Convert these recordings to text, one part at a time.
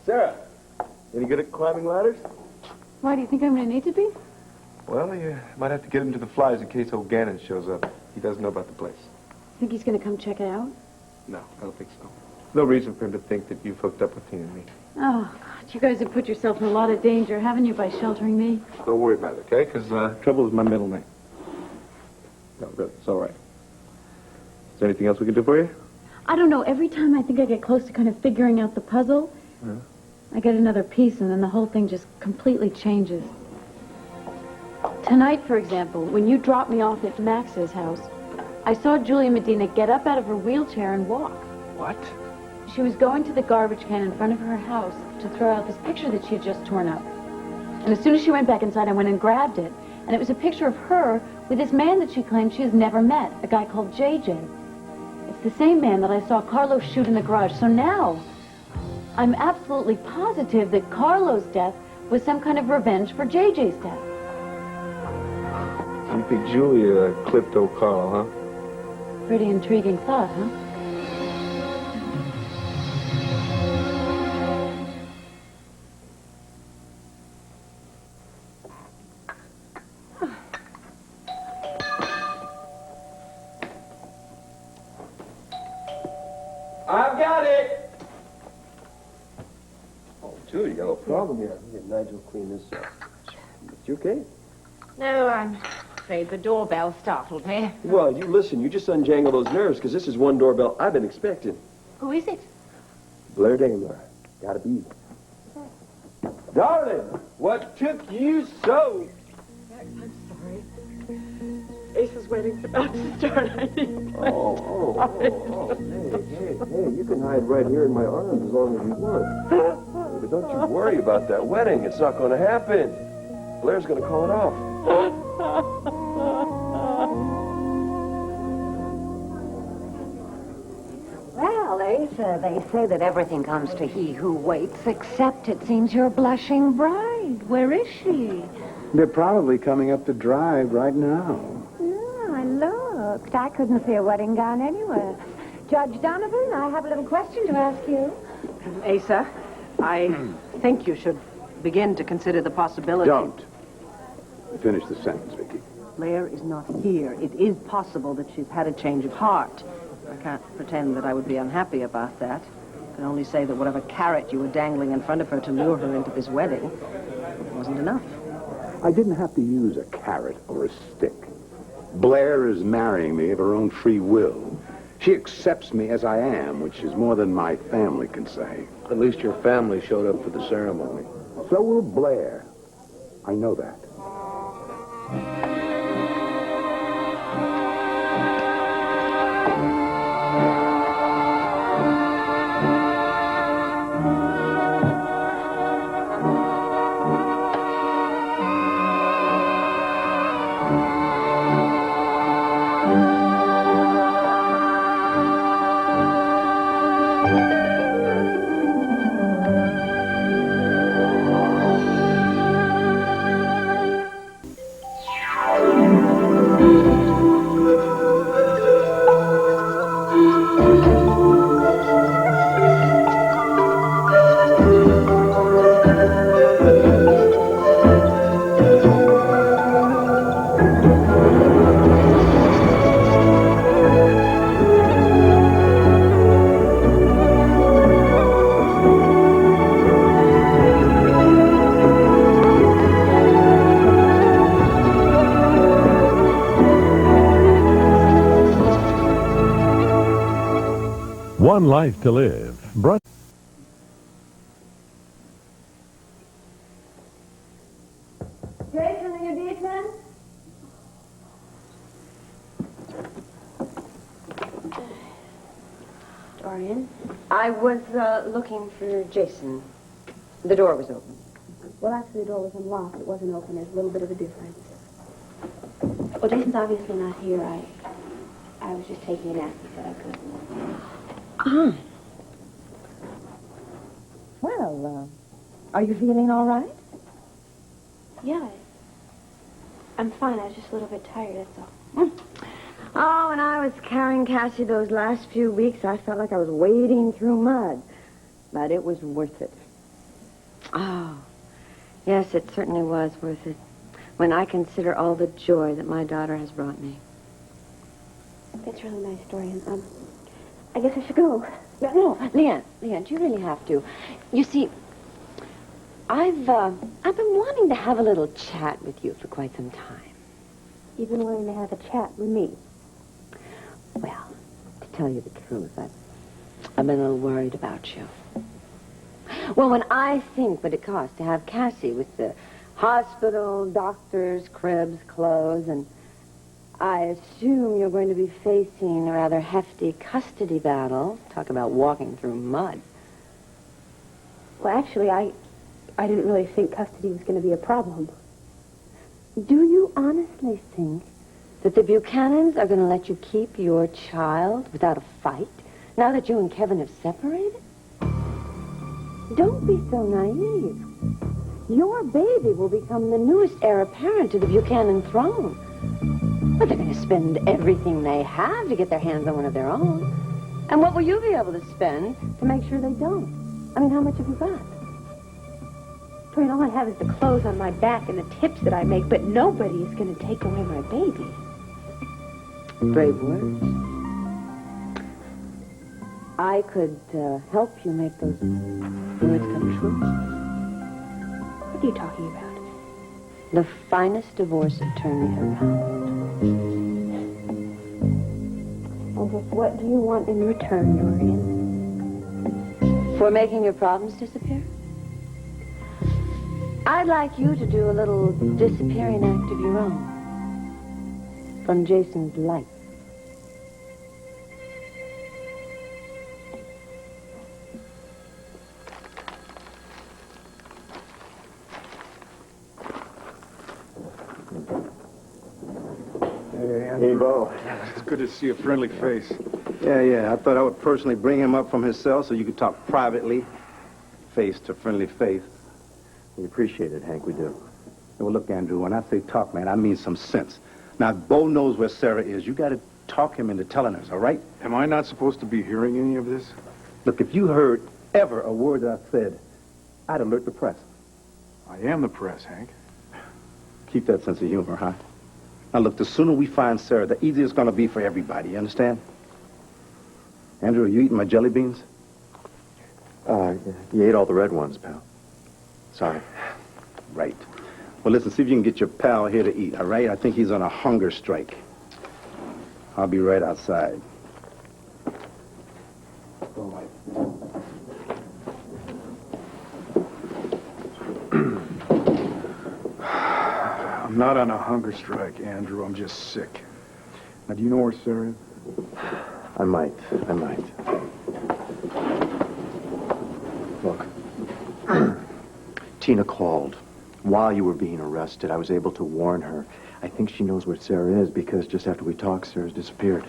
Sarah, any good at climbing ladders? Why, do you think I'm going to need to be? Well, you might have to get him to the flies in case old Gannon shows up. He doesn't know about the place. Think he's going to come check it out? No, I don't think so. No reason for him to think that you've hooked up with Tina and me. Oh, God, you guys have put yourself in a lot of danger, haven't you, by sheltering me? Don't worry about it, okay? Because trouble is my middle name. No, really, it's all right. Is there anything else we can do for you? I don't know. Every time I think I get close to kind of figuring out the puzzle, I get another piece, and then the whole thing just completely changes. Tonight, for example, when you dropped me off at Max's house, I saw Julia Medina get up out of her wheelchair and walk. What? She was going to the garbage can in front of her house to throw out this picture that she had just torn up. And as soon as she went back inside, I went and grabbed it. And it was a picture of her with this man that she claimed she has never met, a guy called JJ. It's the same man that I saw Carlos shoot in the garage. So now, I'm absolutely positive that Carlos' death was some kind of revenge for JJ's death. You think Julia clipped old Carl, huh? Pretty intriguing thought, huh? I've got it! Oh, Julia, you got a problem here. Get Nigel clean this up. You okay? No, I'm afraid the doorbell startled me. Well, you listen. You just unjangle those nerves, because this is one doorbell I've been expecting. Who is it? Blair Daimler. Gotta be. Darling, what took you so? I'm sorry. Ace's wedding's about to start, I think. Oh. Hey, you can hide right here in my arms as long as you want. But don't you worry about that wedding. It's not going to happen. Blair's going to call it off. Well, Asa, they say that everything comes to he who waits, except it seems your blushing bride. Where is she? They're probably coming up the drive right now. Yeah, I looked. I couldn't see a wedding gown anywhere. Judge Donovan, I have a little question to ask you. Asa, I think you should begin to consider the possibility... Don't. Finish the sentence, Vicky. Blair is not here. It is possible that she's had a change of heart. I can't pretend that I would be unhappy about that. I can only say that whatever carrot you were dangling in front of her to lure her into this wedding wasn't enough. I didn't have to use a carrot or a stick. Blair is marrying me of her own free will. She accepts me as I am, which is more than my family can say. At least your family showed up for the ceremony. So will Blair. I know that. One life to live. Jason, are you decent? Dorian? I was looking for Jason. The door was open. Well, actually, the door was unlocked. It wasn't open. There's a little bit of a difference. Well, Jason's obviously not here. I was just taking a nap. He said I could. Well, are you feeling all right? Yeah, I'm fine. I was just a little bit tired, that's all. Oh, when I was carrying Cassie those last few weeks, I felt like I was wading through mud. But it was worth it. Oh, yes, it certainly was worth it. When I consider all the joy that my daughter has brought me. That's a really nice story. And, I guess I should go. No, Leanne, you really have to. You see, I've been wanting to have a little chat with you for quite some time. You've been wanting to have a chat with me. Well, to tell you the truth, I've been a little worried about you. Well, when I think what it costs to have Cassie with the hospital, doctors, cribs, clothes, and I assume you're going to be facing a rather hefty custody battle. Talk about walking through mud. Well, actually, I didn't really think custody was going to be a problem. Do you honestly think that the Buchanans are going to let you keep your child without a fight now that you and Kevin have separated? Don't be so naive. Your baby will become the newest heir apparent to the Buchanan throne. But they're going to spend everything they have to get their hands on one of their own. And what will you be able to spend to make sure they don't? I mean, how much have you got? Doreen, all I have is the clothes on my back and the tips that I make, but nobody is going to take away my baby. Brave words. I could help you make those words come true. What are you talking about? The finest divorce attorney around. And just what do you want in return, Doreen? For making your problems disappear? I'd like you to do a little disappearing act of your own. From Jason's life. Hey, Bo. It's good to see a friendly face. Yeah. I thought I would personally bring him up from his cell so you could talk privately, face to friendly face. We appreciate it, Hank, we do. Well, look, Andrew, when I say talk, man, I mean some sense. Now, if Bo knows where Sarah is, you got to talk him into telling us, all right? Am I not supposed to be hearing any of this? Look, if you heard ever a word that I said, I'd alert the press. I am the press, Hank. Keep that sense of humor, huh? Now, look, the sooner we find Sarah, the easier it's going to be for everybody, you understand? Andrew, are you eating my jelly beans? You ate all the red ones, pal. Sorry. Right. Well, listen, see if you can get your pal here to eat, all right? I think he's on a hunger strike. I'll be right outside. All right. I'm not on a hunger strike, Andrew. I'm just sick. Now, do you know where Sarah is? I might. Look. Tina called. While you were being arrested, I was able to warn her. I think she knows where Sarah is because just after we talked, Sarah's disappeared.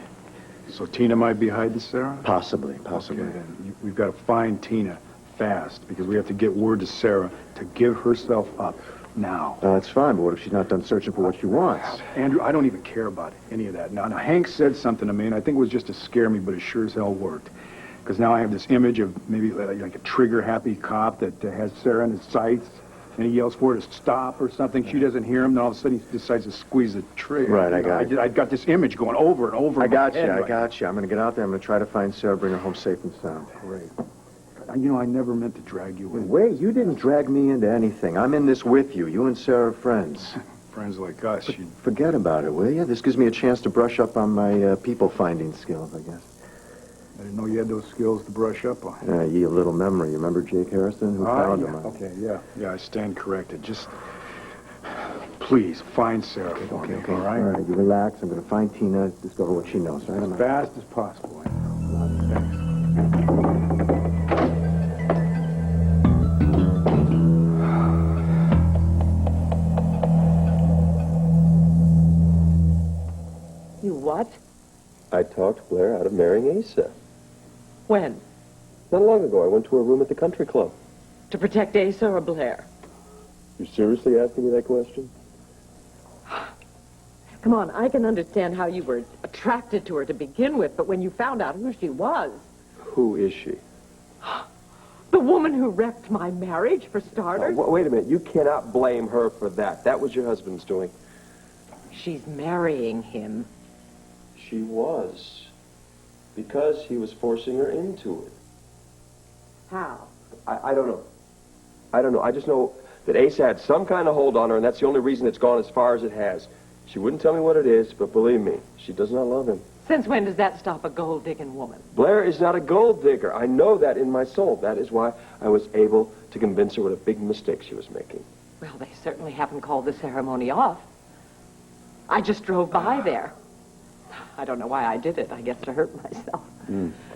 So Tina might be hiding Sarah? Possibly. Okay, then. We've got to find Tina fast because we have to get word to Sarah to give herself up now. That's fine, but what if she's not done searching for what she wants? Andrew, I don't even care about any of that. Now, Hank said something to me, and I think it was just to scare me, but it sure as hell worked. Because now I have this image of maybe like a trigger-happy cop that has Sarah in his sights, and he yells for her to stop or something. She doesn't hear him, and all of a sudden he decides to squeeze the trigger. Right, I got it. I got this image going over and over. I got you. I'm going to get out there. I'm going to try to find Sarah, bring her home safe and sound. Great. You know, I never meant to drag you in. Wait, you didn't drag me into anything. I'm in this with you. You and Sarah are friends. Friends like us. Forget about it, will you? This gives me a chance to brush up on my people-finding skills, I guess. I didn't know you had those skills to brush up on. Ye a little memory. You remember Jake Harrison, who found him? Okay, yeah, I stand corrected. Just, please, find Sarah. Okay, all right? All right, you relax. I'm going to find Tina, discover what she knows, right? As fast as possible. Thanks. You what? I talked Blair out of marrying Asa. When? Not long ago, I went to her room at the country club. To protect Asa or Blair? You seriously asking me that question? Come on, I can understand how you were attracted to her to begin with, but when you found out who she was... Who is she? The woman who wrecked my marriage, for starters. Wait a minute. You cannot blame her for that. That was your husband's doing. She's marrying him. She was. Because he was forcing her into it. How? I don't know. I don't know. I just know that Ace had some kind of hold on her, and that's the only reason it's gone as far as it has. She wouldn't tell me what it is, but believe me, she does not love him. Since when does that stop a gold-digging woman? Blair is not a gold digger. I know that in my soul. That is why I was able to convince her what a big mistake she was making. Well, they certainly haven't called the ceremony off. I just drove by there. I don't know why I did it. I guess to hurt myself.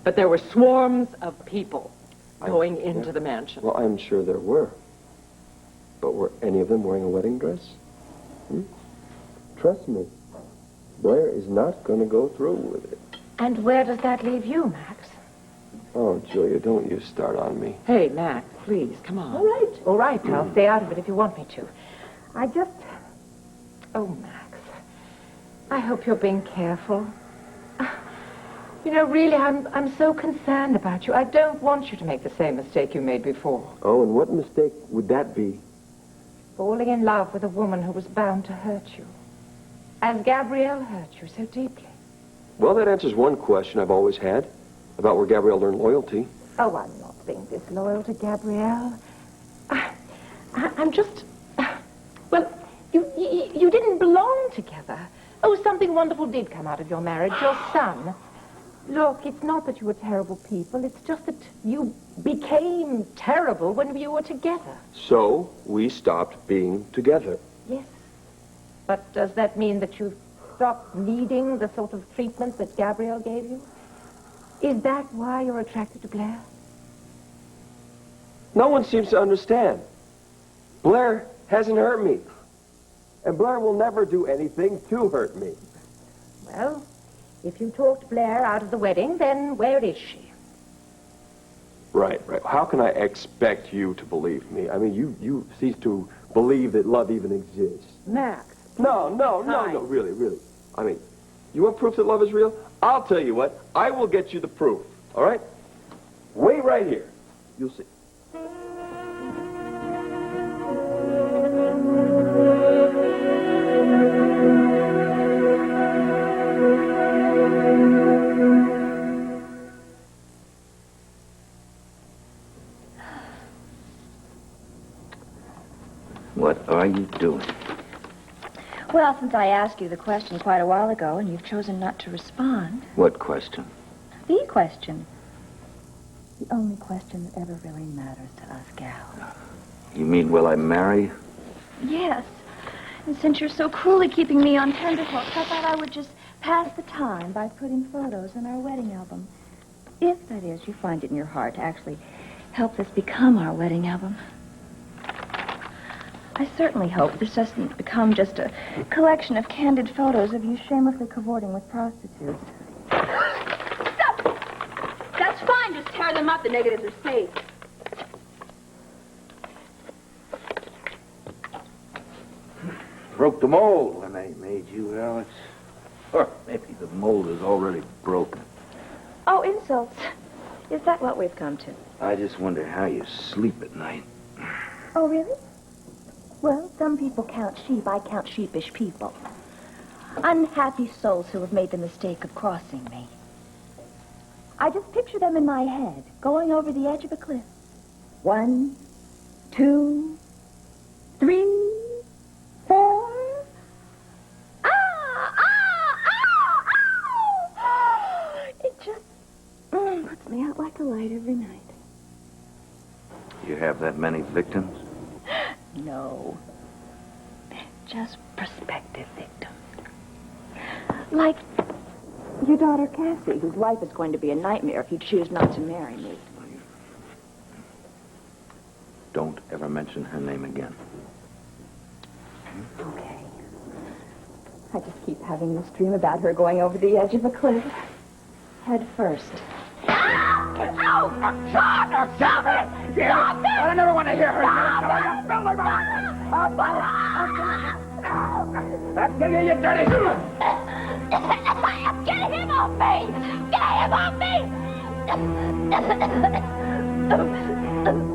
But there were swarms of people going into the mansion. Well, I'm sure there were. But were any of them wearing a wedding dress? Trust me. Blair is not going to go through with it. And where does that leave you, Max? Oh, Julia, don't you start on me. Hey, Max, please, come on. All right, I'll stay out of it if you want me to. Oh, Max, I hope you're being careful. You know, really, I'm so concerned about you. I don't want you to make the same mistake you made before. Oh, and what mistake would that be? Falling in love with a woman who was bound to hurt you. As Gabrielle hurt you so deeply. Well, that answers one question I've always had about where Gabrielle learned loyalty. Oh, I'm not being disloyal to Gabrielle. I'm just... Well, you didn't belong together. Oh, something wonderful did come out of your marriage, your son. Look, it's not that you were terrible people. It's just that you became terrible when you were together. So, we stopped being together. Yes. But does that mean that you've stopped needing the sort of treatment that Gabrielle gave you? Is that why you're attracted to Blair? No one seems to understand. Blair hasn't hurt me. And Blair will never do anything to hurt me. Well, if you talked Blair out of the wedding, then where is she? Right. How can I expect you to believe me? I mean, you cease to believe that love even exists. Max. No, really. I mean, you want proof that love is real? I'll tell you what. I will get you the proof, all right? Wait right here. You'll see. What are you doing? Well, since I asked you the question quite a while ago and you've chosen not to respond. What question? The question. The only question that ever really matters to us gals. You mean, will I marry? Yes. And since you're so cruelly keeping me on tenterhooks, I thought I would just pass the time by putting photos in our wedding album. If, that is, you find it in your heart to actually help this become our wedding album. I certainly hope this doesn't become just a collection of candid photos of you shamelessly cavorting with prostitutes. Stop! That's fine. Just tear them up. The negatives are safe. Broke the mold when I made you, Alex. Or maybe the mold is already broken. Oh, insults. Is that what we've come to? I just wonder how you sleep at night. Oh, really? Well, some people count sheep. I count sheepish people. Unhappy souls who have made the mistake of crossing me. I just picture them in my head, going over the edge of a cliff. 1, 2, 3, 4. It just puts me out like a light every night. You have that many victims? No. Just prospective victims. Like your daughter Cassie, whose life is going to be a nightmare if you choose not to marry me. Don't ever mention her name again. Okay. I just keep having this dream about her going over the edge of a cliff. Head first. No! Stop it! Stop it! I never want to hear her. That's getting you dirty. Get him off me! Get him off me!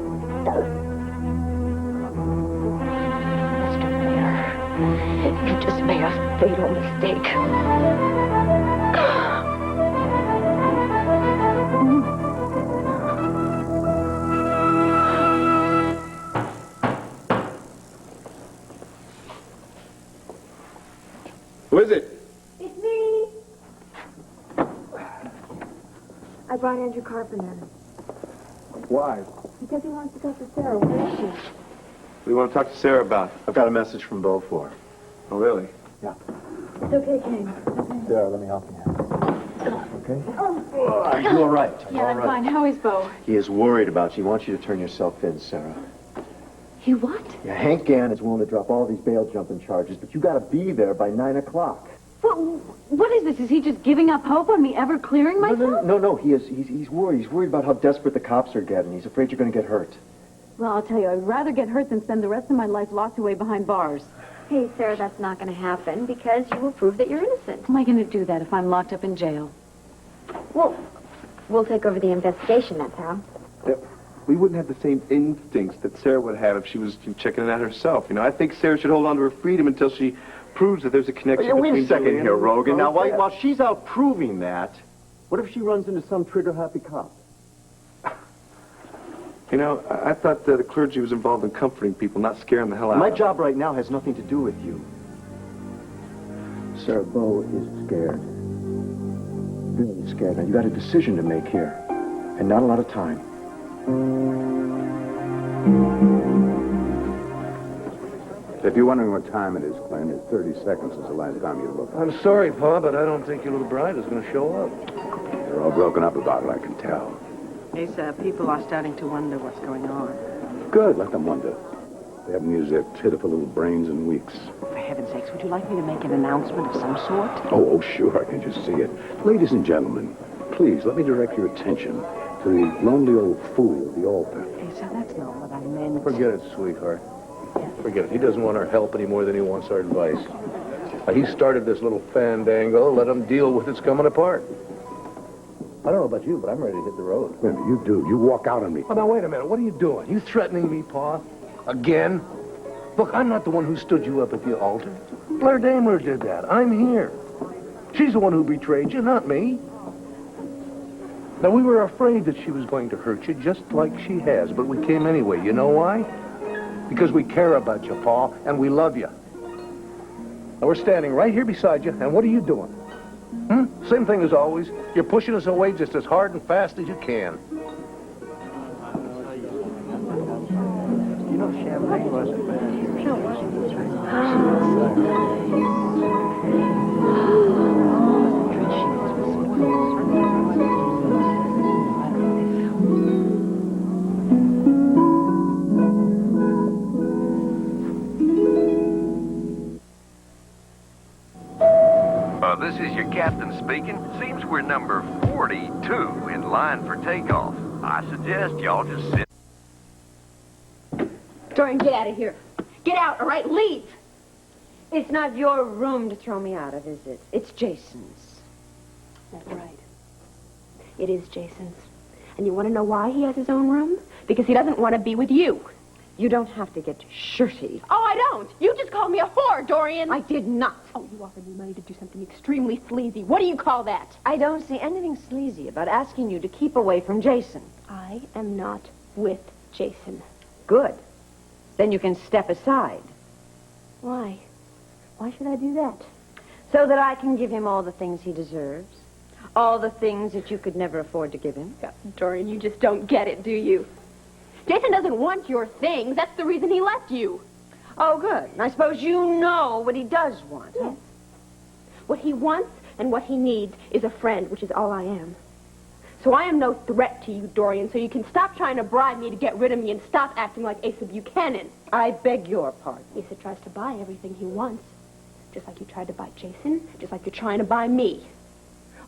Who is it? It's me. I brought Andrew Carpenter. Why? Because he wants to talk to Sarah. Where is she? What do you want to talk to Sarah about? I've got a message from Bo for her. Oh, really? Yeah. It's okay, King. Sarah, let me help you. Okay? Oh. Are you all right? Yeah, I'm fine. How is Bo? He is worried about you. He wants you to turn yourself in, Sarah. He what? Yeah, Hank Gann is willing to drop all these bail jumping charges, but you got to be there by 9 o'clock. What is this? Is he just giving up hope on me ever clearing myself? No. He's worried. He's worried about how desperate the cops are getting. He's afraid you're going to get hurt. Well, I'll tell you, I'd rather get hurt than spend the rest of my life locked away behind bars. Hey, Sarah, that's not going to happen because you will prove that you're innocent. How am I going to do that if I'm locked up in jail? Well, we'll take over the investigation, that's how. We wouldn't have the same instincts that Sarah would have if she was checking it out herself. You know, I think Sarah should hold on to her freedom until she proves that there's a connection Wait between a second Julian here, and Rogan. Now, Rosetta. while she's out proving that, what if she runs into some trigger-happy cop? You know, I thought that the clergy was involved in comforting people, not scaring the hell out My of them. job right now has nothing to do with you. Sarah, Bo is scared. Really scared. Now, you got a decision to make here, and not a lot of time. If you're wondering what time it is, Clint, it's 30 seconds since the last time you looked. I'm sorry, Pa, but I don't think your little bride is going to show up. You're all broken up about it, I can tell. Asa, people are starting to wonder what's going on. Good, let them wonder. They haven't used their pitiful little brains in weeks. For heaven's sakes, would you like me to make an announcement of some sort? Oh, sure, I can just see it. Ladies and gentlemen, please, let me direct your attention to the lonely old fool at the altar. Asa, that's not what I meant. Forget it, sweetheart. Forget it. He doesn't want our help any more than he wants our advice. He started this little fandango. Let him deal with its coming apart. I don't know about you, but I'm ready to hit the road. Linda, you do. You walk out on me. Oh, now, wait a minute. What are you doing? You threatening me, Pa? Again? Look, I'm not the one who stood you up at the altar. Blair Daimler did that. I'm here. She's the one who betrayed you, not me. Now, we were afraid that she was going to hurt you, just like she has, but we came anyway. You know why? Because we care about you, Pa, and we love you. Now, we're standing right here beside you, and what are you doing? Same thing as always. You're pushing us away just as hard and fast as you can. You know, champagne wasn't bad. This is your captain speaking. Seems we're number 42 in line for takeoff. I suggest y'all just sit. Dorian, get out of here. Get out, all right? Leave. It's not your room to throw me out of, is it? It's Jason's. That's right. It is Jason's. And you want to know why he has his own room? Because he doesn't want to be with you. You don't have to get shirty. Oh, I don't. You just called me a whore, Dorian. I did not. Oh, you offered me money to do something extremely sleazy. What do you call that? I don't see anything sleazy about asking you to keep away from Jason. I am not with Jason. Good. Then you can step aside. Why? Why should I do that? So that I can give him all the things he deserves. All the things that you could never afford to give him. Dorian, you just don't get it, do you? Jason doesn't want your things. That's the reason he left you. Oh, good. And I suppose you know what he does want. Yes. What he wants and what he needs is a friend, which is all I am. So I am no threat to you, Dorian, so you can stop trying to bribe me to get rid of me and stop acting like Asa Buchanan. I beg your pardon. Asa tries to buy everything he wants. Just like you tried to buy Jason, just like you're trying to buy me.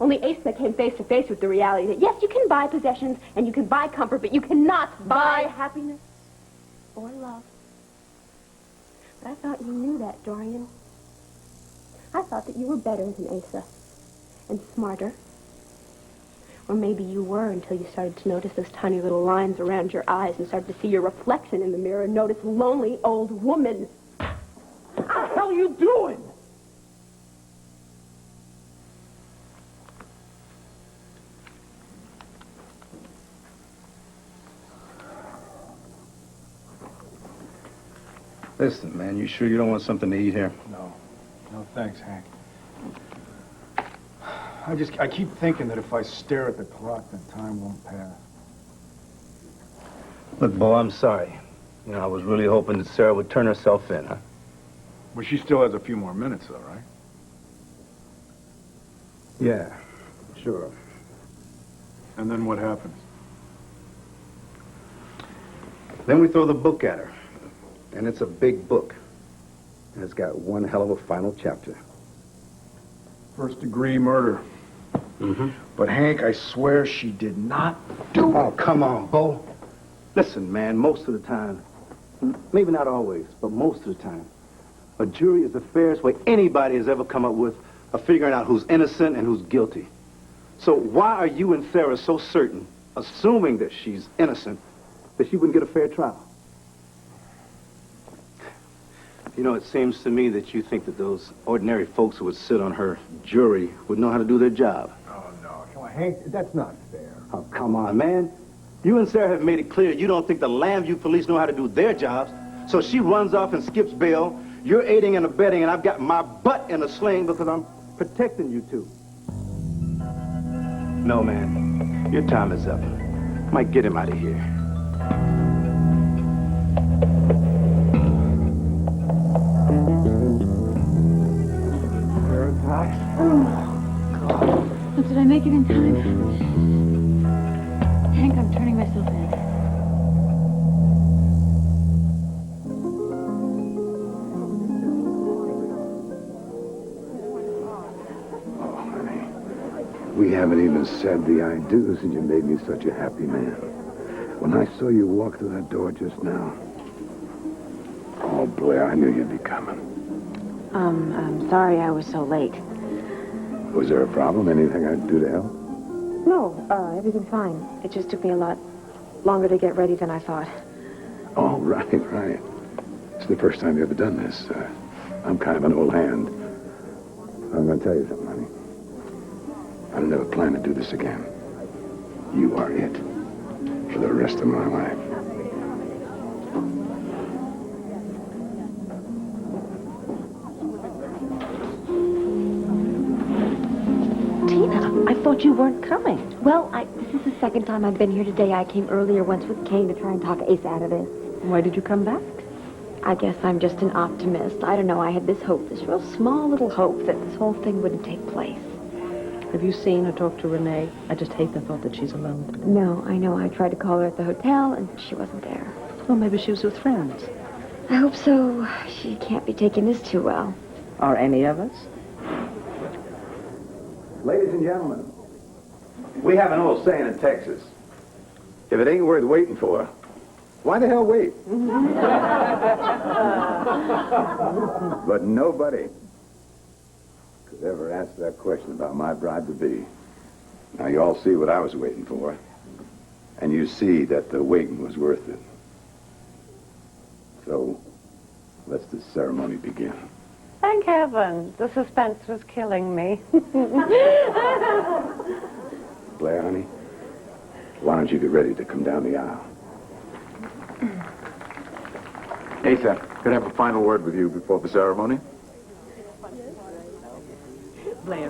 Only Asa came face to face with the reality that, yes, you can buy possessions and you can buy comfort, but you cannot buy happiness or love. But I thought you knew that, Dorian. I thought that you were better than Asa and smarter. Or maybe you were until you started to notice those tiny little lines around your eyes and started to see your reflection in the mirror and notice lonely old woman. What the hell are you doing? Listen, man, you sure you don't want something to eat here? No. No, thanks, Hank. I keep thinking that if I stare at the clock, then time won't pass. Look, Bo, I'm sorry. You know, I was really hoping that Sarah would turn herself in, huh? Well, she still has a few more minutes, though, right? Yeah, sure. And then what happens? Then we throw the book at her. And it's a big book. And it's got one hell of a final chapter. First-degree murder. Mm-hmm. But, Hank, I swear she did not do it. Oh, come on, Bo. Listen, man, most of the time, maybe not always, but most of the time, a jury is the fairest way anybody has ever come up with of figuring out who's innocent and who's guilty. So why are you and Sarah so certain, assuming that she's innocent, that she wouldn't get a fair trial? You know, it seems to me that you think that those ordinary folks who would sit on her jury would know how to do their job. Oh, no. Come on, Hank, that's not fair. Oh, come on, man. You and Sarah have made it clear you don't think the Lambview police know how to do their jobs. So she runs off and skips bail. You're aiding and abetting, and I've got my butt in a sling because I'm protecting you two. No, man. Your time is up. Might get him out of here. Look, did I make it in time? Hank, I'm turning myself in. Oh, honey. We haven't even said the I do's, and you made me such a happy man. When I saw you walk through that door just now, oh, Blair, I knew you'd be coming. I'm sorry I was so late. Was there a problem? Anything I could do to help? No, everything's fine. It just took me a lot longer to get ready than I thought. Oh, right. It's the first time you've ever done this. I'm kind of an old hand. I'm going to tell you something, honey. I never plan to do this again. You are it for the rest of my life. I thought you weren't coming. Well, this is the second time I've been here today. I came earlier once with Kane to try and talk Ace out of this. Why did you come back? I guess I'm just an optimist. I don't know. I had this hope, this real small little hope that this whole thing wouldn't take place. Have you seen or talked to Renee? I just hate the thought that she's alone today. No, I know. I tried to call her at the hotel, and she wasn't there. Well, maybe she was with friends. I hope so. She can't be taking this too well. Are any of us? Ladies and gentlemen, we have an old saying in Texas. If it ain't worth waiting for, why the hell wait? But nobody could ever answer that question about my bride-to-be. Now, you all see what I was waiting for, and you see that the waiting was worth it. So, let's the ceremony begin. Thank heaven. The suspense was killing me. Blair, honey, why don't you get ready to come down the aisle? Asa, could I have a final word with you before the ceremony? Blair.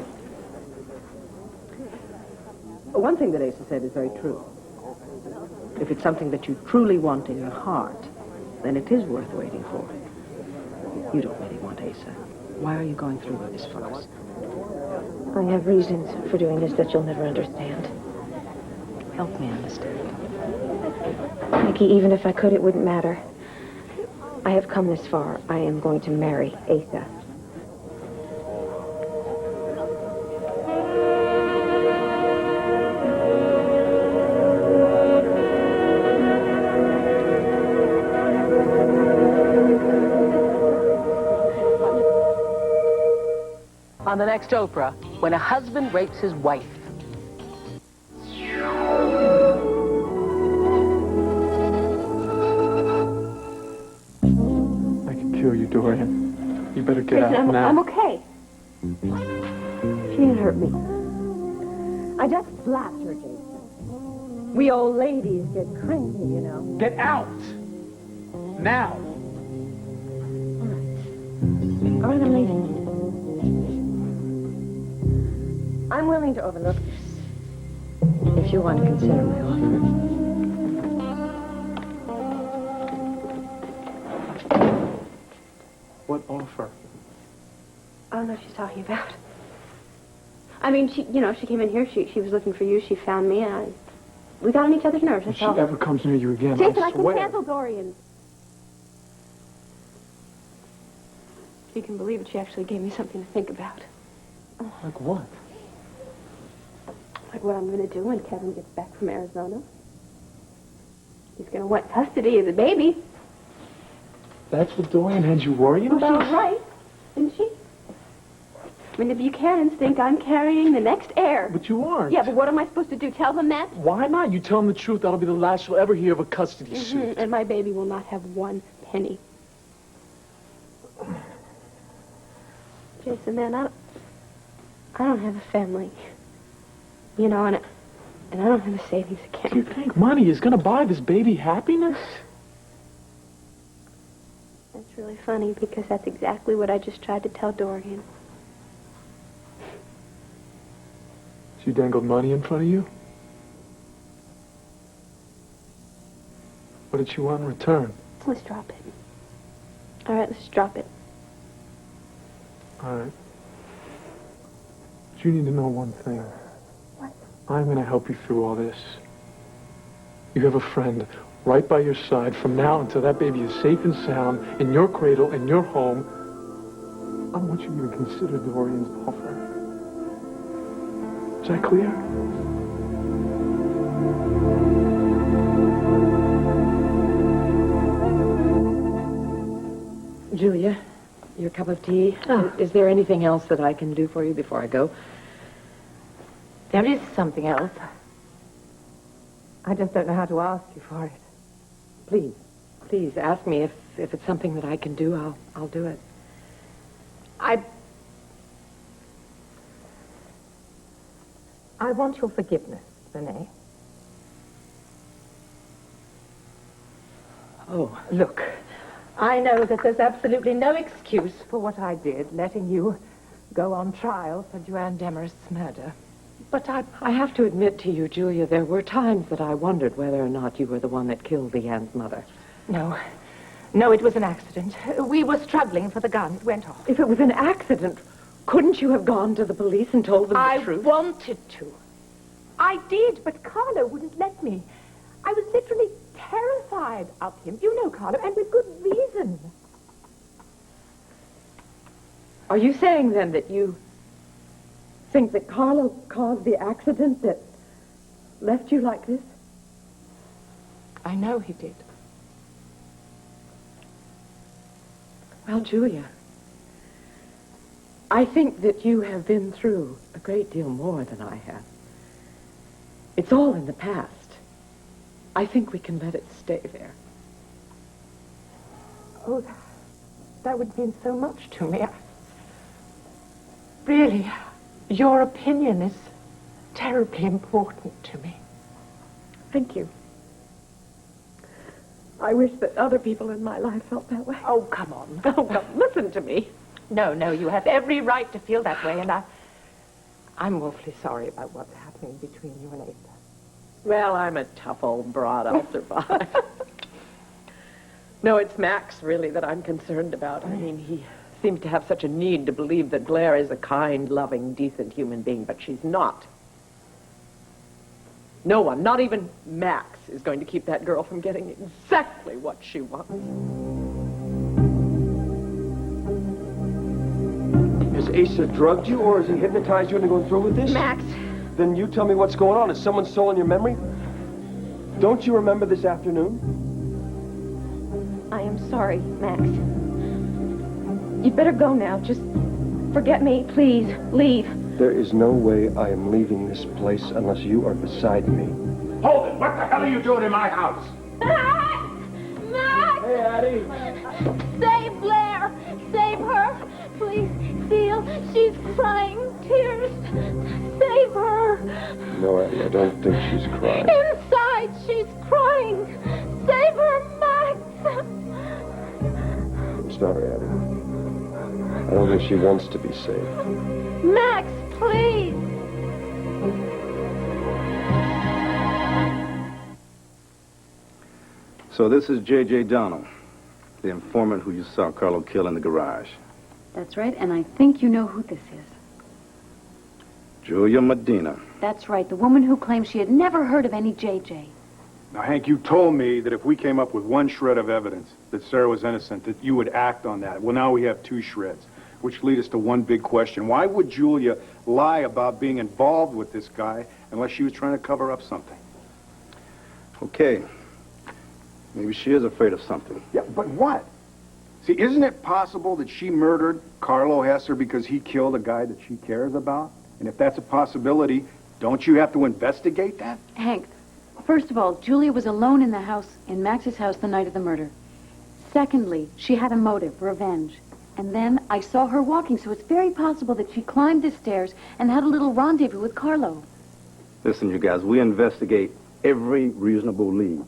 One thing that Asa said is very true. If it's something that you truly want in your heart, then it is worth waiting for. You don't really want Asa. Why are you going through with this farce? I have reasons for doing this that you'll never understand. Help me understand. Mickey, even if I could, it wouldn't matter. I have come this far. I am going to marry Asa. On the next Oprah, when a husband rapes his wife. I can kill you, Dorian. You better get Jason, out now. I'm okay. She didn't hurt me. I just slapped her, Jason. We old ladies get crazy, you know. Get out! Now! All right, I'm leaving. I'm willing to overlook this, if you want to consider my offer. What offer? I don't know what she's talking about. I mean, she came in here. She was looking for you. She found me, and we got on each other's nerves. If That's she all. ever comes near you again, Jason, I I can swear. cancel Dorian. If you can believe it, she actually gave me something to think about. Like what? Like what I'm going to do when Kevin gets back from Arizona. He's going to want custody of the baby. That's what Dorian had you worrying Well, about? she was right, didn't she? I mean, the Buchanans think I'm carrying the next heir. But you aren't. Yeah, but what am I supposed to do? Tell them that? Why not? You tell him the truth. That'll be the last you'll ever hear of a custody suit. And my baby will not have one penny. Jason, man, I don't have a family. You know, and I don't have a savings account. Do you think money is going to buy this baby happiness? That's really funny because that's exactly what I just tried to tell Dorian. She dangled money in front of you? What did she want in return? Let's drop it. All right, let's drop it. All right. But you need to know one thing. What? I'm going to help you through all this. You have a friend right by your side from now until that baby is safe and sound in your cradle, in your home. I want you to even consider Dorian's offer. Is that clear? Julia, your cup of tea. Is there anything else that I can do for you before I go? There is something else. I just don't know how to ask you for it. Please ask me if it's something that I can do. I'll do it. I want your forgiveness, Renee. Oh, look, I know that there's absolutely no excuse for what I did, letting you go on trial for Joanne Demarest's murder. But I have to admit to you, Julia, there were times that I wondered whether or not you were the one that killed Leanne's mother. No, it was an accident. We were struggling for the gun. It went off. If it was an accident, couldn't you have gone to the police and told them the truth? I wanted to. I did, but Carlo wouldn't let me. I was literally terrified of him. You know Carlo, and with good reason. Are you saying, then, that you think that Carlo caused the accident that left you like this? I know he did. Well, Julia, I think that you have been through a great deal more than I have. It's all in the past. I think we can let it stay there. Oh, that would mean so much to me. Really, your opinion is terribly important to me. Thank you. I wish that other people in my life felt that way. Oh, come on. Oh, come, listen to me. No, you have every right to feel that way, and I'm awfully sorry about what's happening between you and Asa. Well, I'm a tough old broad. I'll survive. No, it's Max, really, that I'm concerned about. I mean, he seems to have such a need to believe that Blair is a kind, loving, decent human being, but she's not. No one, not even Max, is going to keep that girl from getting exactly what she wants. Has Asa drugged you, or has he hypnotized you into going through with this? Max. Then you tell me what's going on. Has someone stolen your memory? Don't you remember this afternoon? I am sorry, Max. You'd better go now. Just forget me, please. Leave. There is no way I am leaving this place unless you are beside me. Hold it! What the hell are you doing in my house? Max! Max! Hey, Addie. Save Blair! Save her! Please, Seal, she's crying tears. Save her! No, Addie, I don't think she's crying. Inside, she's crying. Save her, Max! I'm sorry, Addie. I don't think she wants to be saved. Max, please! So this is J.J. Donald, the informant who you saw Carlo kill in the garage. That's right, and I think you know who this is. Julia Medina. That's right, the woman who claims she had never heard of any JJ. Now, Hank, you told me that if we came up with one shred of evidence that Sarah was innocent, that you would act on that. Well, now we have two shreds, which lead us to one big question. Why would Julia lie about being involved with this guy unless she was trying to cover up something? Okay. Maybe she is afraid of something. Yeah, but what? See, isn't it possible that she murdered Carlo Hesser because he killed a guy that she cares about? And if that's a possibility, don't you have to investigate that? Hank, first of all, Julia was alone in the house, in Max's house, the night of the murder. Secondly, she had a motive, revenge. And then I saw her walking, so it's very possible that she climbed the stairs and had a little rendezvous with Carlo. Listen, you guys, we investigate every reasonable lead.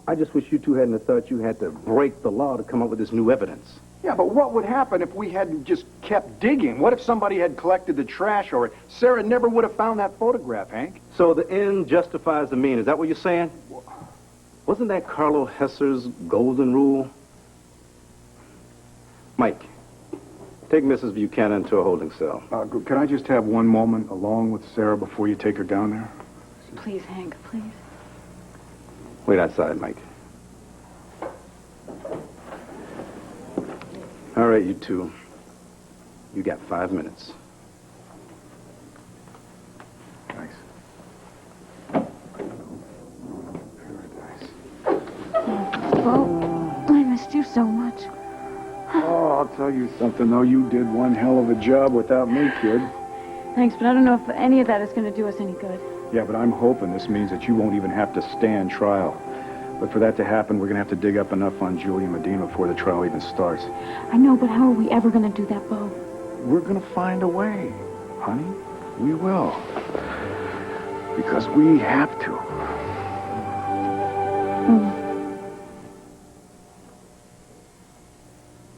I just wish you two hadn't have thought you had to break the law to come up with this new evidence. Yeah, but what would happen if we hadn't just kept digging? What if somebody had collected the trash, or Sarah never would have found that photograph, Hank? So the end justifies the mean. Is that what you're saying? Wasn't that Carlo Hesser's golden rule? Mike, take Mrs. Buchanan to a holding cell. Can I just have one moment alone with Sarah before you take her down there? Please, Hank, please. Wait outside, Mike. All right, you two. You got 5 minutes. Thanks. Oh, I missed you so much. Oh, I'll tell you something, though. You did one hell of a job without me, kid. Thanks, but I don't know if any of that is going to do us any good. Yeah, but I'm hoping this means that you won't even have to stand trial. But for that to happen, we're going to have to dig up enough on Julia Medina before the trial even starts. I know, but how are we ever going to do that, Bo? We're going to find a way, honey. We will. Because we have to.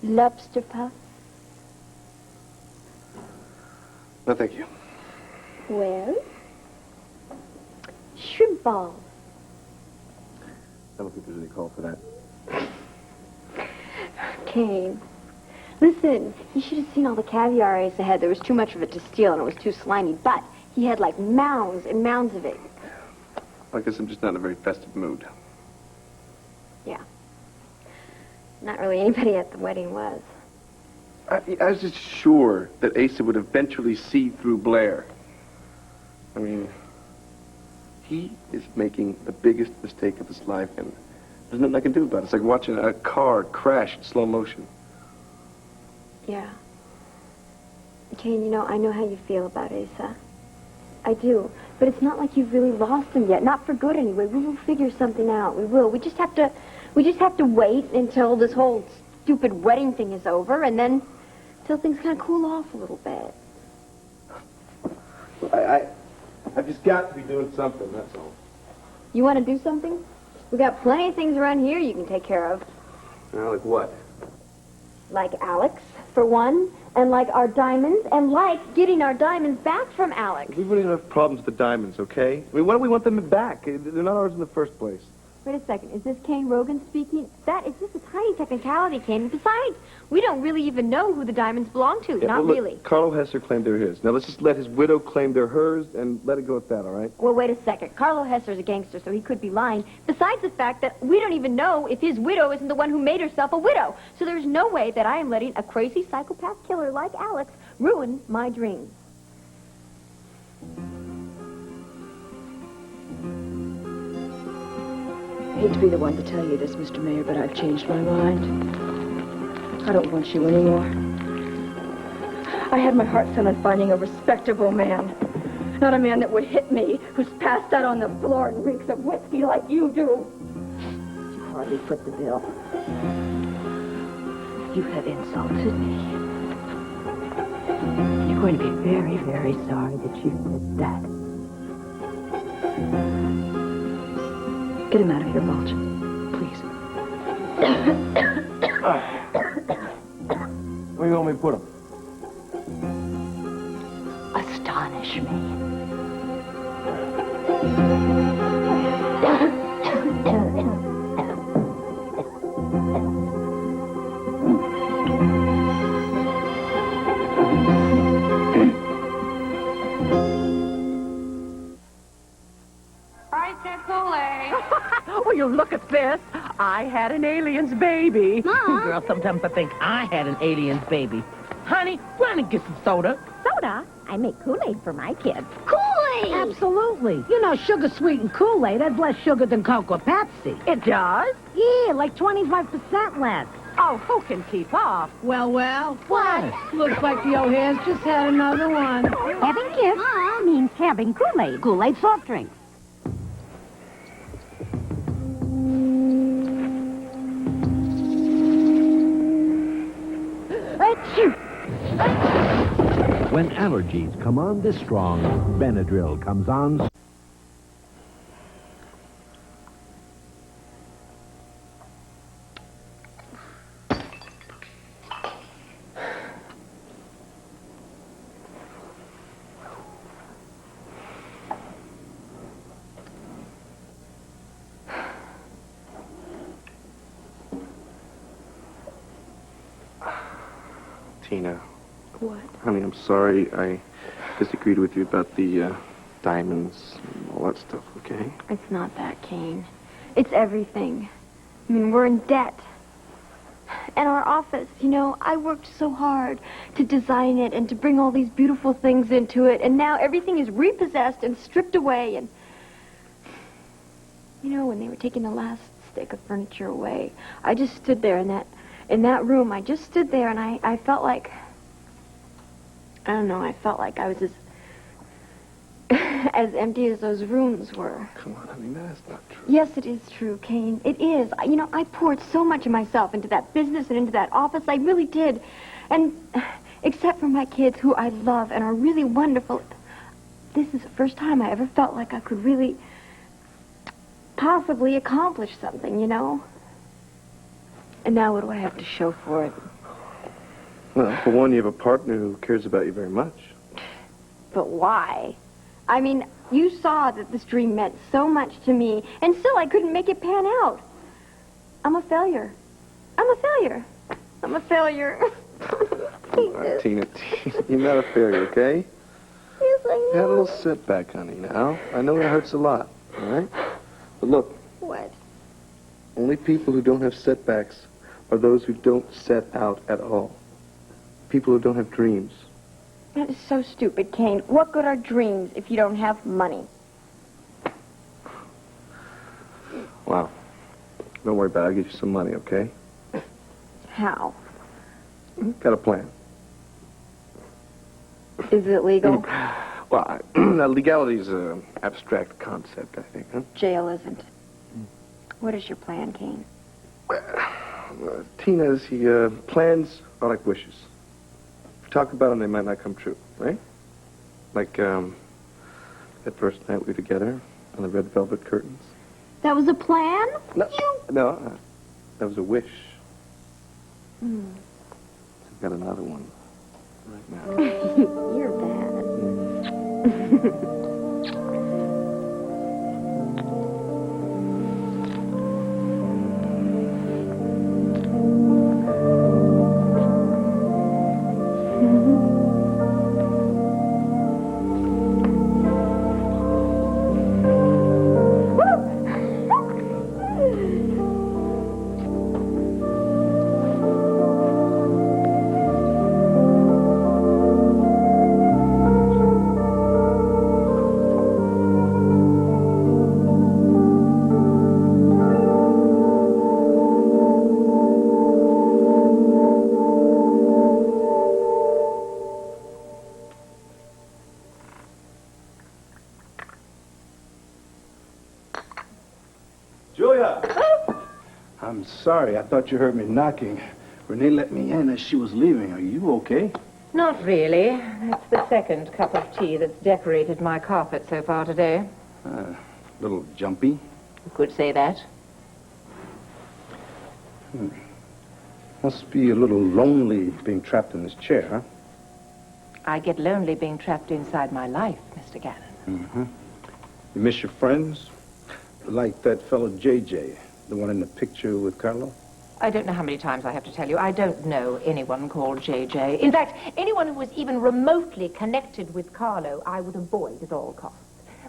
Lobster puff? No, thank you. Well? Shrimp balls. I don't think there's any call for that. Kane, listen, you should have seen all the caviar Asa had. There was too much of it to steal, and it was too slimy. But he had, like, mounds and mounds of it. I guess I'm just not in a very festive mood. Yeah. Not really anybody at the wedding was. I was just sure that Asa would eventually see through Blair. I mean, he is making the biggest mistake of his life, and there's nothing I can do about it. It's like watching a car crash in slow motion. Yeah. Kane, you know, I know how you feel about Asa. I do. But it's not like you've really lost him yet. Not for good, anyway. We will figure something out. We will. We just have to wait until this whole stupid wedding thing is over, and then till things kind of cool off a little bit. I've just got to be doing something, that's all. You want to do something? We got plenty of things around here you can take care of. Like what? Like Alex, for one, and like our diamonds, and like getting our diamonds back from Alex. We really don't have problems with the diamonds, okay? I mean, why do we want them back? They're not ours in the first place. Wait a second. Is this Kane Rogan speaking? That is just a tiny technicality, Kane. Besides, we don't really even know who the diamonds belong to. Yeah, Not well, look, really. Carlo Hesser claimed they're his. Now, let's just let his widow claim they're hers and let it go at that, all right? Well, wait a second. Carlo Hesser's a gangster, so he could be lying. Besides the fact that we don't even know if his widow isn't the one who made herself a widow. So there's no way that I am letting a crazy psychopath killer like Alex ruin my dreams. I hate to be the one to tell you this, Mr. Mayor, but I've changed my mind. I don't want you anymore. I had my heart set on finding a respectable man. Not a man that would hit me, who's passed out on the floor and reeks of whiskey like you do. You hardly foot the bill. You have insulted me. You're going to be very, very sorry that you did that. Get him out of here, Mulch. Please. Wait, you want me to put them? Astonish me. Well, you look at this. I had an alien's baby. Mom. Girl, sometimes I think I had an alien's baby. Honey, run and get some soda. Soda? I make Kool-Aid for my kids. Kool-Aid! Absolutely. You know, sugar-sweetened Kool-Aid has less sugar than Coke or Pepsi. It does? Yeah, like 25% less. Oh, who can keep up? Well, what? Looks like the O'Hare's just had another one. Having kids means having Kool-Aid. Kool-Aid soft drinks. When allergies come on this strong, Benadryl comes on. Tina. What? Honey, I'm sorry I disagreed with you about the diamonds and all that stuff, okay? It's not that, Kane. It's everything. I mean, we're in debt. And our office, you know, I worked so hard to design it and to bring all these beautiful things into it, and now everything is repossessed and stripped away, and... You know, when they were taking the last stick of furniture away, I just stood there in that room. I just stood there, and I felt like... I don't know, I felt like I was as empty as those rooms were. Come on, honey, that's not true. Yes, it is true, Kane. It is. You know, I poured so much of myself into that business and into that office. I really did. And except for my kids, who I love and are really wonderful, this is the first time I ever felt like I could really possibly accomplish something, you know? And now what do I have to show for it? Well, for one, you have a partner who cares about you very much. But why? I mean, you saw that this dream meant so much to me, and still I couldn't make it pan out. I'm a failure. I'm a failure. I'm a failure. Tina, you're not a failure, okay? Yes, I know. You had a little setback, honey, now. I know it hurts a lot, all right? But look. What? Only people who don't have setbacks are those who don't set out at all. People who don't have dreams. That is so stupid, Kane. What good are dreams if you don't have money? Wow. Don't worry about it. I'll get you some money, okay? How? Got a plan. Is it legal? Well, legality is an abstract concept, I think, huh? Jail isn't. What is your plan, Kane? Tina's, plans are like wishes. Talk about them, they might not come true, right? Like, that first night we were together on the red velvet curtains. That was a plan? No, that was a wish. Hmm. I've got another one right now. You're bad. Julia! I'm sorry. I thought you heard me knocking. Renee let me in as she was leaving. Are you okay? Not really. That's the second cup of tea that's decorated my carpet so far today. A little jumpy. You could say that. Must be a little lonely being trapped in this chair, huh? I get lonely being trapped inside my life, Mr. Gannon. Mm-hmm. You miss your friends? Like that fellow J.J., the one in the picture with Carlo? I don't know how many times I have to tell you, I don't know anyone called J.J. In fact, anyone who was even remotely connected with Carlo, I would avoid at all costs.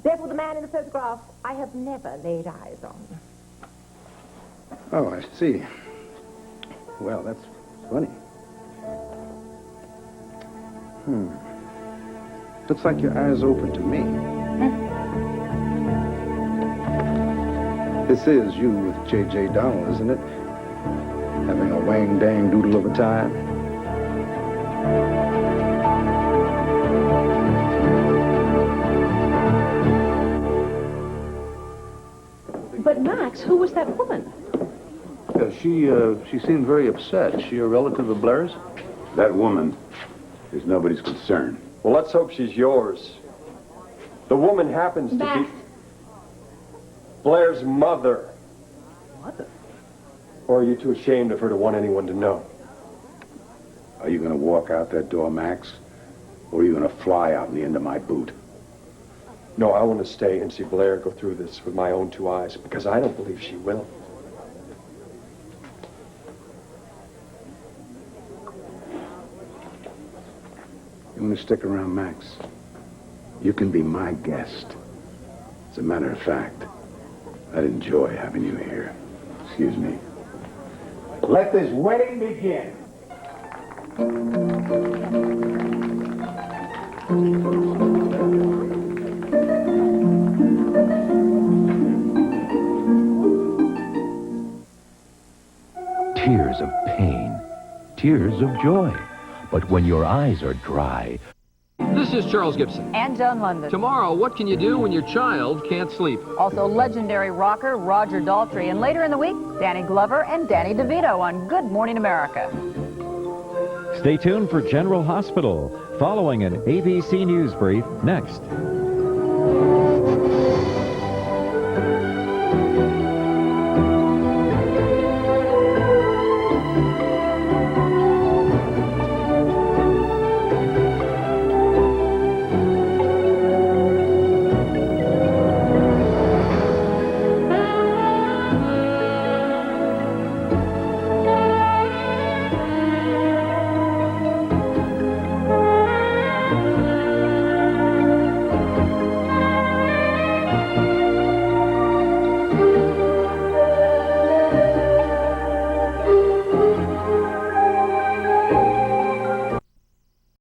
Therefore, the man in the photograph, I have never laid eyes on. Oh, I see. Well, that's funny. Looks like your eyes open to me. This is you with J.J. Donald, isn't it? Having a wang-dang doodle of a time. But, Max, who was that woman? She seemed very upset. She a relative of Blair's? That woman is nobody's concern. Well, let's hope she's yours. The woman happens to be Blair's mother. Mother? Or are you too ashamed of her to want anyone to know? Are you going to walk out that door, Max? Or are you going to fly out in the end of my boot? No, I want to stay and see Blair go through this with my own two eyes, because I don't believe she will. You want to stick around, Max? You can be my guest. As a matter of fact, I'd enjoy having you here. Excuse me. Let this wedding begin. Tears of pain, tears of joy. But when your eyes are dry... This is Charles Gibson. And John London. Tomorrow, what can you do when your child can't sleep? Also, legendary rocker Roger Daltrey. And later in the week, Danny Glover and Danny DeVito on Good Morning America. Stay tuned for General Hospital, following an ABC News brief next.